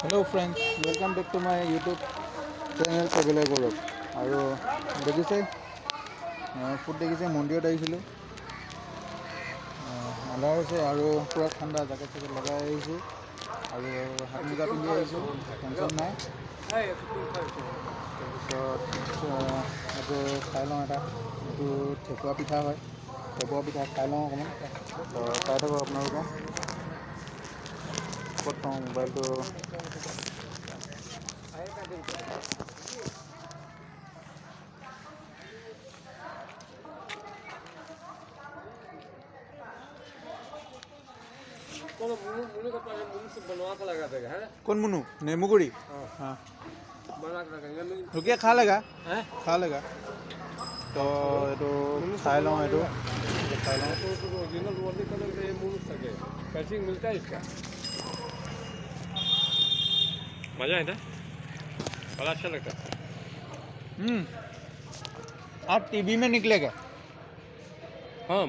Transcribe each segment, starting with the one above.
Hello friends, welcome back to my YouTube channel Traveler Gaurav. আৰু দেখিছে food দেখিছে মন্দিৰত আহিছিলোঁ আন্ধাৰ হৈছে আৰু পুৰা ঠাণ্ডা জেকেট চেকেট লগাই আহিছোঁ আৰু হাত মোজা পিন্ধি আহিছোঁ টেনশ্যন নাই তাৰপিছত এইটো খাই লওঁ এটা এইটো ঠেকুৱা পিঠা হয় ঠেকুৱা পিঠা খাই লওঁ অকণমান তো চাই থাকোঁ আপোনালোকে ক'ত পাওঁ মোবাইলটো कौन मुनु नेमुगुड़ी हाँ रुकिए खा लेगा तो ये खाई लो खाई लो मिलता है इसका मजा है ना बड़ा अच्छा लगता है आप टीवी में निकलेगा हाँ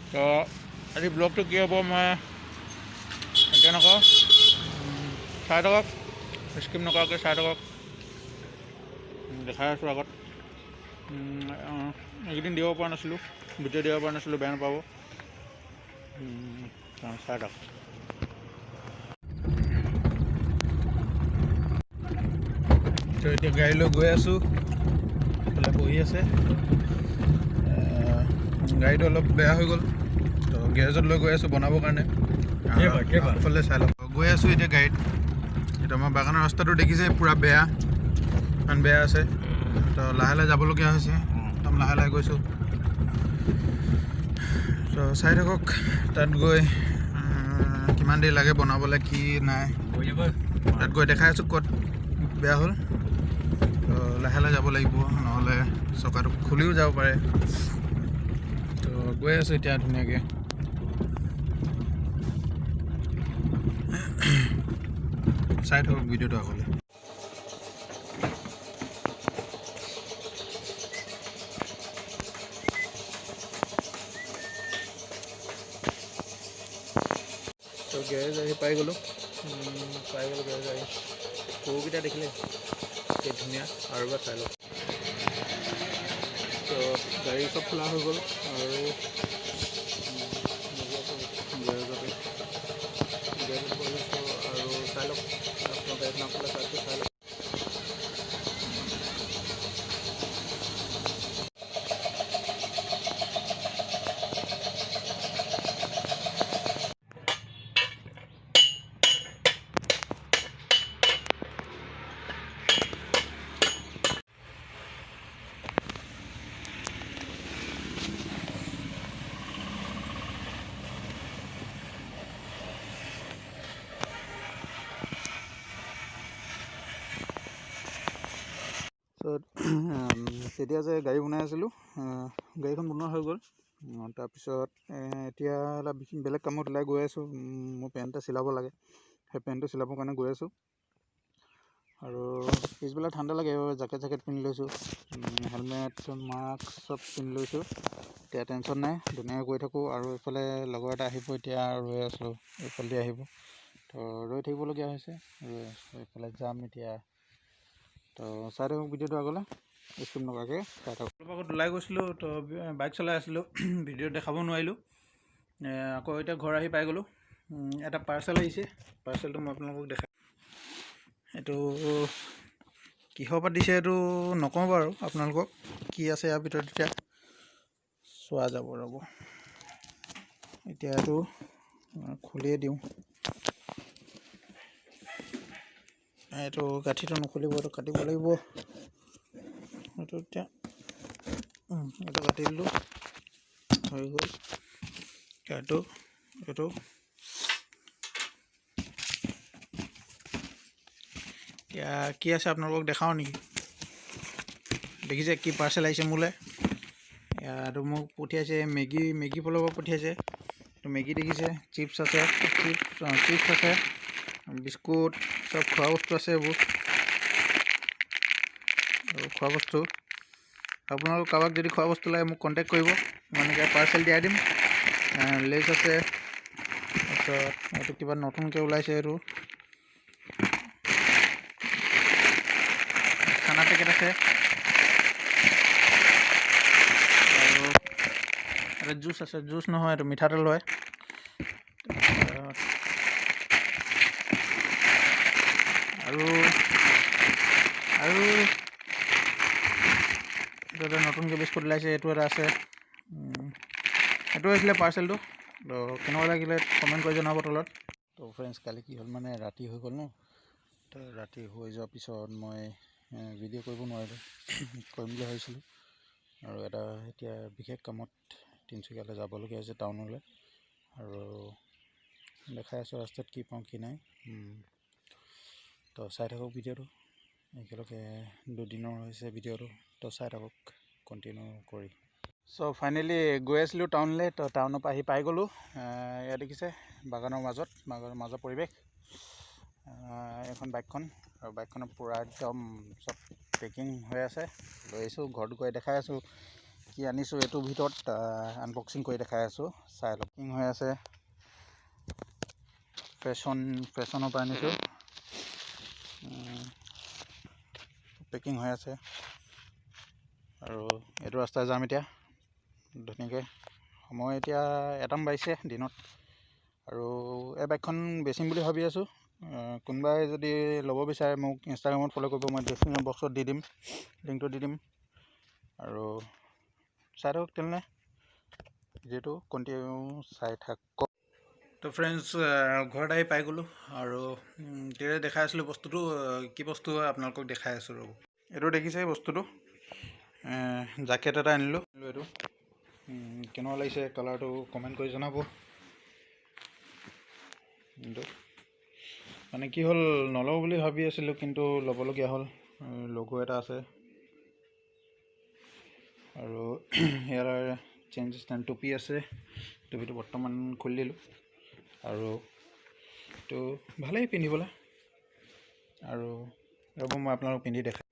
तो আজি ব্লগটো কি হ'ব মই এতিয়া নকওঁ চাই থাকক স্কিপ নকৰাকৈ চাই থাকক দেখাই আছোঁ আগত এইকেইদিন দিব পৰা নাছিলোঁ ভিডিঅ' দিব পৰা নাছিলোঁ বেয়া নাপাব চাই থাকক তো এতিয়া গাড়ী লৈ গৈ আছোঁ এইফালে বহি আছে গাড়ীটো অলপ বেয়া হৈ গ'ল তো গেৰেজত লৈ গৈ আছোঁ বনাবৰ কাৰণে এইফালে চাই লওক গৈ আছোঁ এতিয়া গাড়ীত এতিয়া আমাৰ বাগানৰ ৰাস্তাটো দেখিছে পূৰা বেয়া ইমান বেয়া আছে তো লাহে লাহে যাবলগীয়া হৈছে একদম লাহে লাহে গৈছোঁ তো চাই থাকক তাত গৈ কিমান দেৰি লাগে বনাবলৈ কি নাই তাত গৈ দেখাই আছোঁ ক'ত বেয়া হ'ল তো লাহে লাহে যাব লাগিব নহ'লে চকাটো খুলিও যাব পাৰে তো গৈ আছোঁ এতিয়া ধুনীয়াকৈ চাই থাকক ভিডিঅ'টো আগলৈ তো গেৰেজ আহি পাই গ'লোঁ গেৰেজ আহি গৰুকেইটা দেখিলে কি ধুনীয়া আৰু এবাৰ চাই লওক তো গাড়ী চব খোলা হৈ গ'ল আৰু গেৰেজতে কৰিছোঁ আৰু চাই লওক আপোনাৰ গাড়ীত নাখোলা চাইছোঁ চাই লওক তেতিয়া যে গাড়ী বনাই আছিলোঁ গাড়ীখন বনোৱা হৈ গ'ল তাৰপিছত এতিয়া অলপ বেলেগ কামত ওলাই গৈ আছোঁ মোৰ পেণ্ট এটা চিলাব লাগে সেই পেণ্টটো চিলাবৰ কাৰণে গৈ আছোঁ আৰু পিছবেলা ঠাণ্ডা লাগে জেকেট পিন্ধি লৈছোঁ হেলমেট মাস্ক চব পিন্ধি লৈছোঁ এতিয়া টেনশ্যন নাই ধুনীয়াকৈ গৈ থাকোঁ আৰু এইফালে লগৰ এটা আহিব এতিয়া ৰৈ আছোঁ এইফালেদি আহিব তো ৰৈ থাকিবলগীয়া হৈছে ৰৈ আছোঁ এইফালে যাম এতিয়া তো চাই থাকক ভিডিঅ'টো আগলৈ স্কিপ নকৰাকৈ চাই থাকক অলপ আগত ওলাই গৈছিলোঁ তো বাইক চলাই আছিলোঁ ভিডিঅ'ত দেখাব নোৱাৰিলোঁ আকৌ এতিয়া ঘৰ আহি পাই গ'লোঁ এটা পাৰ্চেল আহিছে পাৰ্চেলটো মই আপোনালোকক দেখাই এইটো কিহৰ পৰা দিছে এইটো নকওঁ বাৰু আপোনালোকক কি আছে ইয়াৰ ভিতৰত এতিয়া চোৱা যাব ৰ'ব এতিয়া এইটো খুলিয়ে দিওঁ এইটো গাঁঠিটো নুখুলিব এইটো কাটিব লাগিব এইটো এতিয়া এইটো কাটি দিলোঁ হৈ গ'ল এইটো এতিয়া কি আছে আপোনালোকক দেখাওঁ নেকি দেখিছে কি পাৰ্চেল আহিছে মোলৈ আৰু মোক পঠিয়াইছে মেগী ফালৰ পৰা পঠিয়াইছে তো মেগী দেখিছে চিপছ আছে চিপছ আছে বিস্কুট সব খোৱা বস্তু আছে এইবোৰ আৰু খোৱা বস্তু আপোনালোক কাৰোবাক যদি খোৱা বস্তু লাগে মোক কণ্টেক্ট কৰিব, মই এনেকৈ পাৰ্চেল দিয়াই দিম। লেজ আছে, তাৰপিছত এইটো কিবা নতুনকৈ ওলাইছে, এইটো খানা পেকেট আছে, আৰু এটা জুচ আছে, জুচ নহয় এইটো মিঠাতেল হয়। আৰু আৰু এইটো এটা নতুনকৈ বিস্কুট ওলাইছে, এইটো এটা আছে। এইটো আছিলে পাৰ্চেলটো। তো কেনেকুৱা লাগিলে কমেণ্ট কৰি জনাব তলত। তো ফ্ৰেণ্ডছ, কালি কি হ'ল মানে ৰাতি হৈ গ'ল ন। তো ৰাতি হৈ যোৱাৰ পিছত মই ভিডিঅ' কৰিব নোৱাৰিলোঁ, কৰিম বুলি ভাবিছিলোঁ। আৰু এটা এতিয়া বিশেষ কামত তিনিচুকীয়ালৈ যাবলগীয়া হৈছে, টাউনলৈ। আৰু দেখাই আছোঁ ৰাস্তাত কি পাওঁ কি নাই। তো চাই থাকক ভিডিঅ'টো, একেলগে দুদিনৰ হৈছে ভিডিঅ'টো। তো চাই থাকক কণ্টিনিউ কৰি। চ' ফাইনেলি গৈ আছিলোঁ টাউনলৈ। তো টাউনৰ পৰা আহি পাই গ'লোঁ। ইয়াত দেখিছে বাগানৰ মাজৰ পৰিৱেশ। এখন বাইকখন, আৰু বাইকখনৰ পূৰা একদম চব পেকিং হৈ আছে। লৈ আহিছোঁ, ঘৰত গৈ দেখাই আছোঁ কি আনিছোঁ। এইটোৰ ভিতৰত আনবক্সিং কৰি দেখাই আছোঁ, চাই লওক। পেকিং হৈ আছে, ফেশ্বনৰ পৰা আনিছোঁ। পেকিং হৈ আছে, আৰু এইটো ৰাস্তাই যাম এতিয়া ধুনীয়াকৈ। সময় এতিয়া 1টা বাজিছে দিনত। আৰু এই বাইকখন বেচিম বুলি ভাবি আছোঁ। কোনোবাই যদি ল'ব বিচাৰে মোক ইনষ্টাগ্ৰামত ফ'ল' কৰিব, মই ডিছক্ৰিপশ্যন বক্সত দি দিম, লিংকটো দি দিম। আৰু চাই থাকক তেনেহ'লে ভিডিঅ'টো কণ্টিনিউ চাই থাকক। তো ফ্ৰেণ্ডছ, ঘৰত আহি পাই গ'লোঁ। আৰু তেতিয়া দেখাই আছিলোঁ বস্তুটো কি বস্তু হয় আপোনালোকক দেখাই আছোঁ ৰ'ব। এইটো দেখিছে বস্তুটো, জেকেট এটা আনিলোঁ। এইটো কেনেকুৱা লাগিছে কালাৰটো কমেণ্ট কৰি জনাব। কিন্তু মানে কি হ'ল, নলওঁ বুলি ভাবি আছিলোঁ কিন্তু ল'বলগীয়া হ'ল। লগো এটা আছে, আৰু ইয়াৰ চেঞ্জ ষ্টেণ্ড টুপি আছে। টুপিটো বৰ্তমান খুলি দিলোঁ, আৰু এইটো ভালেই পিন্ধিবলৈ। আৰু ৰ'ব মই আপোনালোকক পিন্ধি দেখাই।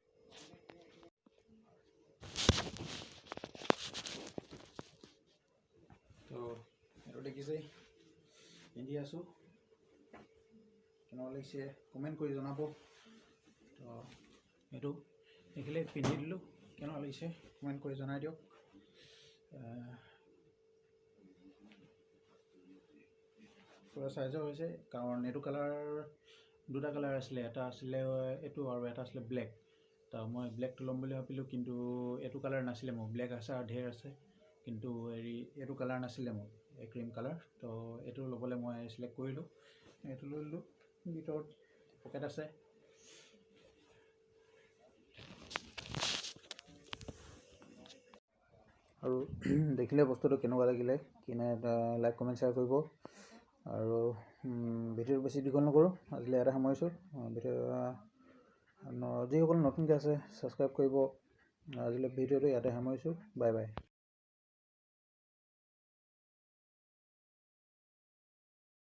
তো এইটো দেখিছে, পিন্ধি আছোঁ, কেনেকুৱা লাগিছে কমেণ্ট কৰি জনাব। তো এইটো দেখিলে পিন্ধি দিলোঁ, কেনেকুৱা লাগিছে কমেণ্ট কৰি জনাই দিয়ক। পূৰা চাইজৰ হৈছে, কাৰণ এইটো কালাৰ, 2টা কালাৰ আছিলে, এটা আছিলে এইটো আৰু এটা আছিলে ব্লেক। তো মই ব্লেকটো ল'ম বুলি ভাবিলোঁ, কিন্তু এইটো কালাৰ নাছিলে মোৰ। ব্লেক আছে আৰু ঢেৰ আছে, কিন্তু এইটো কালাৰ নাছিলে মোৰ, এই ক্ৰীম কালাৰ। তো এইটো ল'বলৈ মই চিলেক্ট কৰিলোঁ, এইটো লৈ ল'লোঁ। ভিতৰত পকেট আছে। আৰু দেখিলে বস্তুটো কেনেকুৱা লাগিলে কি নাই, লাইক কমেণ্ট শ্বেয়াৰ কৰিব। আৰু ভিডিঅ'টো বেছি দীঘল নকৰোঁ, আজিলৈ ইয়াতে সামৰিছোঁ। যিসকল নতুনকৈ আছে ছাবস্ক্ৰাইব কৰিব। আজিলৈ ভিডিঅ'টো ইয়াতে সামৰিছোঁ, বাই বাই।